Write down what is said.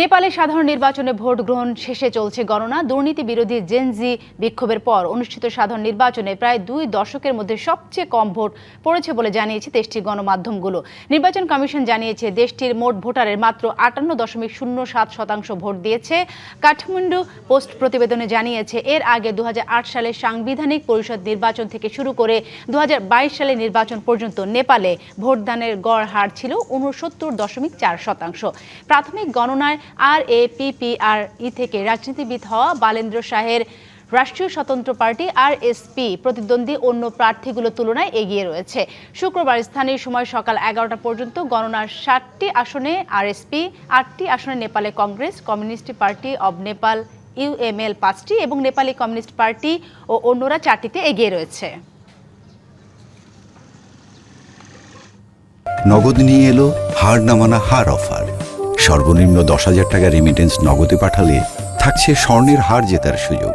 নেপালে সাধারণ নির্বাচনে ভোট গ্রহণ শেষে চলছে গণনা। দুর্নীতি বিরোধী জেনজি বিক্ষোভের পর অনুষ্ঠিত সাধারণ নির্বাচনে প্রায় 2 দশকের মধ্যে সবচেয়ে কম ভোট পড়েছে বলে জানিয়েছে দেশটির গণমাধ্যমগুলো। নির্বাচন কমিশন জানিয়েছে দেশটির মোট ভোটারের মাত্র 58.07% ভোট দিয়েছে। কাঠমান্ডু পোস্ট প্রতিবেদনে জানিয়েছে এর আগে 2008 সালে সাংবিধানিক পরিষদ নির্বাচন থেকে শুরু করে 2022 সালে নির্বাচন পর্যন্ত নেপালে ভোটদানের গড় হার ছিল 69.4%। প্রাথমিক গণনায় RAPPRE থেকে রাজনীতিবিদ হওয়া বালেন্দ্র শাহের রাষ্ট্রীয় স্বতন্ত্র পার্টি RSP প্রতিদ্বন্দ্বী অন্য প্রার্থীগুলোর তুলনায় এগিয়ে রয়েছে। শুক্রবার স্থানীয় সময় সকাল 11টা পর্যন্ত গণনার 60টি আসনে RSP, 8টি আসনে নেপালে Congress, communist party of Nepal UML 5টি এবং নেপালি কমিউনিস্ট পার্টি ও অন্যরা 4টিতে এগিয়ে রয়েছে। নগদ নিয়ে এলো হার না মানা হার অফার। সর্বনিম্ন 10,000 টাকা রেমিটেন্স নগদে পাঠালে থাকছে স্বর্ণের হার জেতার সুযোগ।